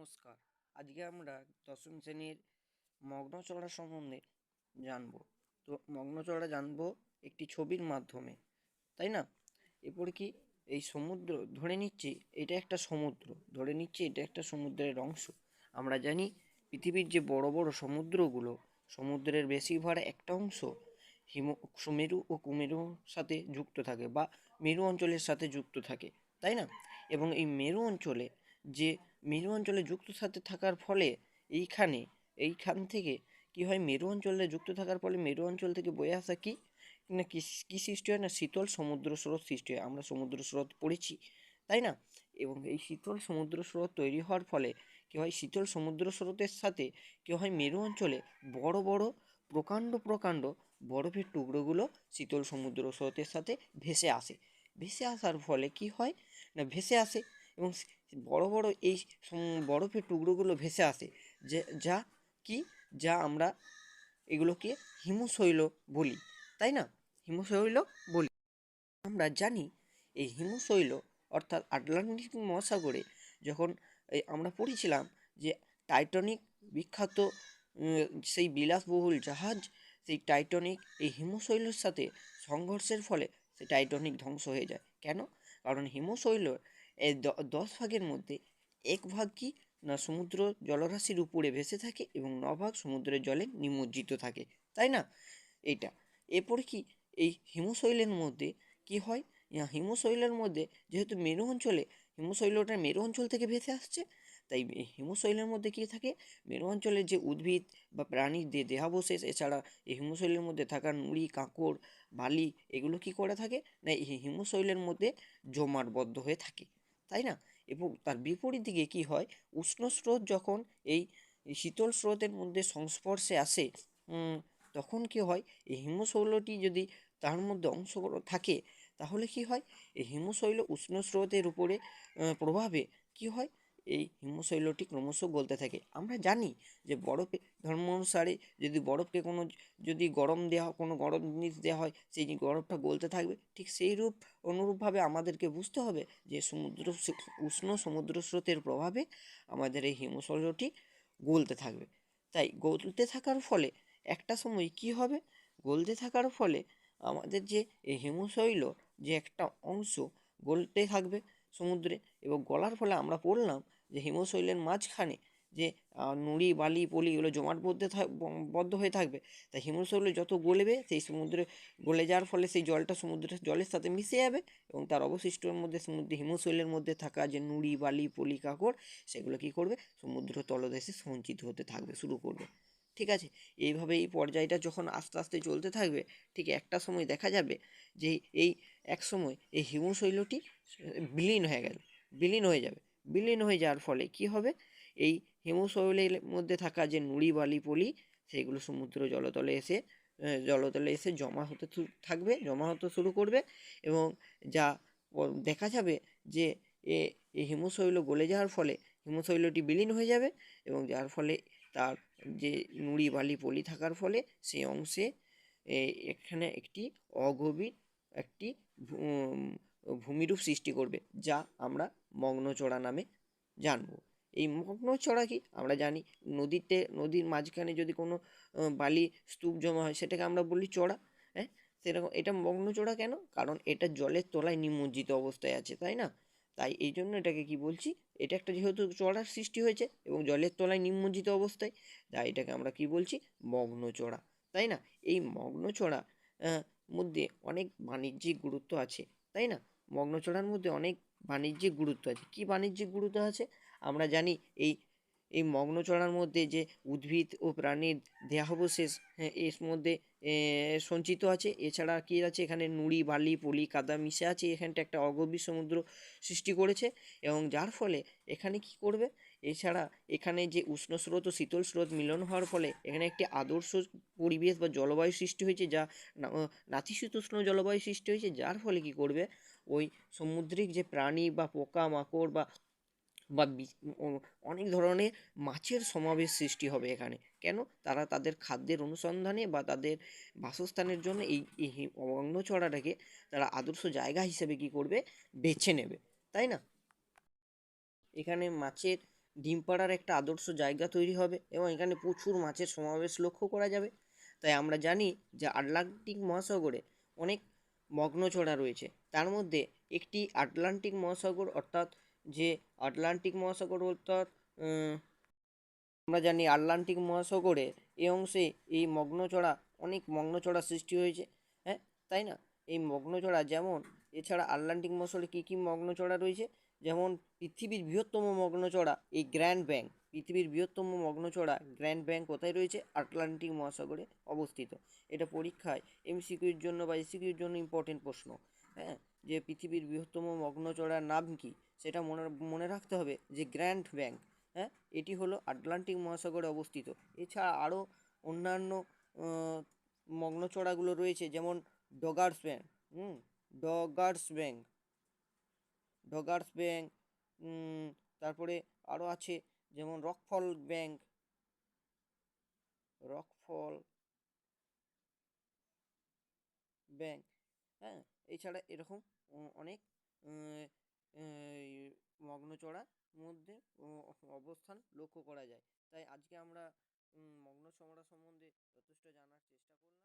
নমস্কার। আজকে আমরা দশম শ্রেণীর মগ্নচড়া সম্বন্ধে জানবো। তো মগ্নচড়া জানবো একটি ছবির মাধ্যমে, তাই না? এরপরে কি এই সমুদ্র ধরে নিচ্ছি এটা একটা সমুদ্র, ধরে নিচ্ছি এটা একটা সমুদ্রের অংশ। আমরা জানি পৃথিবীর যে বড় বড় সমুদ্রগুলো, সমুদ্রের বেশিরভাগ একটা অংশ হিম সুমেরু ও কুমেরুর সাথে যুক্ত থাকে বা মেরু অঞ্চলের সাথে যুক্ত থাকে, তাই না? এবং এই মেরু অঞ্চলে যে মেরু অঞ্চলে যুক্ত সাথে থাকার ফলে এইখান থেকে কি হয়, মেরু অঞ্চলে যুক্ত থাকার ফলে মেরু অঞ্চল থেকে বয়ে আসা কি না কি কি সৃষ্টি হয় না, শীতল সমুদ্র স্রোত সৃষ্টি হয়। আমরা সমুদ্র স্রোত পড়েছি, তাই না? এবং এই শীতল সমুদ্র স্রোত তৈরি হওয়ার ফলে কি হয়, শীতল সমুদ্র স্রোতের সাথে কি হয়, মেরু অঞ্চলে বড় বড় প্রকাণ্ড প্রকাণ্ড বরফের টুকরোগুলো শীতল সমুদ্র স্রোতের সাথে ভেসে আসে। ভেসে আসার ফলে কি হয় না, ভেসে আসে এবং বড় বড় এই বরফের টুকরোগুলো ভেসে আসে, যে যা কি যা আমরা এগুলোকে হিমশৈল বলি, তাই না? হিমশৈল বলি। আমরা জানি এই হিমশৈল অর্থাৎ আটলান্টিক মহাসাগরে যখন আমরা পড়েছিলাম যে টাইটানিক বিখ্যাত সেই বিলাসবহুল জাহাজ, সেই টাইটানিক এই হিমশৈলের সাথে সংঘর্ষের ফলে সেই টাইটানিক ধ্বংস হয়ে যায়। কেন? কারণ হিমশৈল এই 10 ভাগের মধ্যে 1 ভাগ কি না সমুদ্র জলরাশির উপরে ভেসে থাকে এবং 9 ভাগ সমুদ্রের জলে নিমজ্জিত থাকে, তাই না? এইটা এরপরে কি এই হিমশৈলের মধ্যে কি হয়, হিমশৈলের মধ্যে যেহেতু মেরু অঞ্চলে হিমশৈলটা মেরু অঞ্চল থেকে ভেসে আসছে, তাই হিমশৈলের মধ্যে কি থাকে, মেরু অঞ্চলের যে উদ্ভিদ বা প্রাণীর দেহাবশেষ, এছাড়া এই হিমশৈলের মধ্যে থাকা নুড়ি কাঁকড় বালি এগুলো কি করে থাকে না এই হিমশৈলের মধ্যে জমাটবদ্ধ হয়ে থাকে, তাই না? এবং তার বিপরীত দিকে কি হয়, উষ্ণ স্রোত যখন এই শীতল স্রোতের মধ্যে সংস্পর্শে আসে, তখন কি হয়, এই হিমশৈলটি যদি তার মধ্যে অংশ থাকে, তাহলে কি হয়, এই হিমশৈল উষ্ণ স্রোতের উপরে প্রভাবে কি হয়, এই হিমশৈলটি ক্রমশ গলতে থাকে। আমরা জানি যে বরফে ধর্ম অনুসারে যদি বরফকে যদি গরম দেওয়া কোনো গরম জিনিস দেওয়া হয়, সেই বরফটা গলতে থাকবে। ঠিক সেই অনুরূপভাবে আমাদেরকে বুঝতে হবে যে উষ্ণ সমুদ্র স্রোতের প্রভাবে আমাদের এই হিমশৈলটি গলতে থাকবে। তাই গলতে থাকার ফলে একটা সময় কি হবে, গলতে থাকার ফলে আমাদের যে এই হিমশৈল যে একটা অংশ গলতে থাকবে সমুদ্রে, এবং গলার ফলে আমরা পড়লাম যে হিমশৈলের মাঝখানে যে নুড়ি বালি পলি এগুলো বদ্ধ হয়ে থাকবে। তাই হিমশৈল যত গলবে সেই সমুদ্রে গলে যাওয়ার ফলে সেই জলটা সমুদ্রের জলের সাথে মিশে যাবে এবং তার অবশিষ্টের মধ্যে সমুদ্রে হিমশৈলের মধ্যে থাকা যে নুড়ি বালি পলি কাঁকড় সেগুলো কি করবে, সমুদ্র তলদেশে সঞ্চিত হতে থাকবে, শুরু করবে। ঠিক আছে, এইভাবে এই পর্যায়টা যখন আস্তে আস্তে চলতে থাকবে, ঠিক একটা সময় দেখা যাবে যে এই এক সময় এই হিমশৈলটি বিলীন হয়ে গেল, বিলীন হয়ে যাবে। বিলীন হয়ে যাওয়ার ফলে কি হবে, এই হিমশৈলের মধ্যে থাকা যে নুড়ি বালি পলি সেগুলো সমুদ্র জলতলে এসে থাকবে, জমা হতে শুরু করবে এবং যা দেখা যাবে যে এই হিমশৈল গলে যাওয়ার ফলে হিমশৈলটি বিলীন হয়ে যাবে এবং যার ফলে তার যে নুড়ি বালি পলি থাকার ফলে সেই অংশে এখানে একটি অগভীর একটি ভূমিরূপ সৃষ্টি করবে, যা আমরা মগ্নচড়া নামে জানবো। এই মগ্নচড়া কি আমরা জানি, নদীর মাঝখানে যদি কোনো বালি স্তূপ জমা হয় সেটাকে আমরা বলি চড়া। হ্যাঁ, সেরকম এটা মগ্নচড়া কেন, কারণ এটা জলের তলায় নিমজ্জিত অবস্থায় আছে, তাই না? তাই এই জন্য এটাকে কি বলছি, এটা একটা যেহেতু চড়ার সৃষ্টি হয়েছে এবং জলের তলায় নিমজ্জিত অবস্থায়, তাই এটাকে আমরা কি বলছি, মগ্নচড়া, তাই না? এই মগ্নচড়া মধ্যে অনেক বাণিজ্যিক গুরুত্ব আছে, তাই না? মগ্নচড়ার মধ্যে অনেক বাণিজ্যিক গুরুত্ব আছে। কি বাণিজ্যিক গুরুত্ব আছে আমরা জানি, এই এই মগ্নচড়ার মধ্যে যে উদ্ভিদ ও প্রাণীর দেহাবশেষ, হ্যাঁ, এর মধ্যে সঞ্চিত আছে। এছাড়া কি আছে, এখানে নুড়ি বালি পলি কাদা মিশে আছে, এখানটা একটা অগভীর সমুদ্র সৃষ্টি করেছে এবং যার ফলে এখানে কি করবে, এছাড়া এখানে যে উষ্ণ স্রোত ও শীতল স্রোত মিলন হওয়ার ফলে এখানে একটি আদর্শ পরিবেশ বা জলবায়ু সৃষ্টি হয়েছে, যা নাতিশীতোষ্ণ জলবায়ু সৃষ্টি হয়েছে, যার ফলে কি করবে, ওই সামুদ্রিক যে প্রাণী বা পোকা মাকড় বা বা অনেক ধরনের মাছের সমাবেশ সৃষ্টি হবে এখানে। কেন? তারা তাদের খাদ্যের অনুসন্ধানে বা তাদের বাসস্থানের জন্য এই অরণ্যচড়াটাকে তারা আদর্শ জায়গা হিসেবে কি করবে, বেছে নেবে, তাই না? এখানে মাছের ডিম পাড়ার একটা আদর্শ জায়গা তৈরি হবে এবং এখানে প্রচুর মাছের সমাবেশ লক্ষ্য করা যাবে। তাই আমরা জানি যে আটলান্টিক মহাসাগরে অনেক মগ্নচড়া রয়েছে। তার মধ্যে একটি আটলান্টিক মহাসাগর অর্থাৎ যে আটলান্টিক মহাসাগর অর্থাৎ আমরা জানি আটলান্টিক মহাসাগরে এই অংশে এই মগ্নচড়া অনেক মগ্নচড়া সৃষ্টি হয়েছে, হ্যাঁ তাই না? এই মগ্নচড়া যেমন এছাড়া আটলান্টিক মহাসাগরে কী কী মগ্নচড়া রয়েছে, যেমন পৃথিবীর বৃহত্তম মগ্নচড়া এই গ্র্যান্ড ব্যাংক, পৃথিবীর বৃহত্তম মগ্নচড়া গ্র্যান্ড ব্যাংক কোথায় রয়েছে? আটলান্টিক মহাসাগরে অবস্থিত। এটা পরীক্ষায় এমসিকিউর জন্য বা এসিকিউর জন্য ইম্পর্টেন্ট প্রশ্ন, হ্যাঁ, যে পৃথিবীর বৃহত্তম মগ্নচড়ার নাম কি সেটা মনে রাখতে হবে যে গ্র্যান্ড ব্যাংক, হ্যাঁ, এটি হলো আটলান্টিক মহাসাগরে অবস্থিত। এছাড়া আরও অন্যান্য মগ্নচড়াগুলো রয়েছে, যেমন Doggers bank, Doggers bank, Doggers bank, তারপরে আরও আছে যেমন রকফল ব্যাংক, রকফল ব্যাংক, হ্যাঁ। এছাড়া এরকম অনেক এই মগ্নচড়ার মধ্যে অবস্থান লক্ষ্য করা যায়। তাই আজকে আমরা মগ্নচড়া সম্বন্ধে যথেষ্ট জানার চেষ্টা করলাম।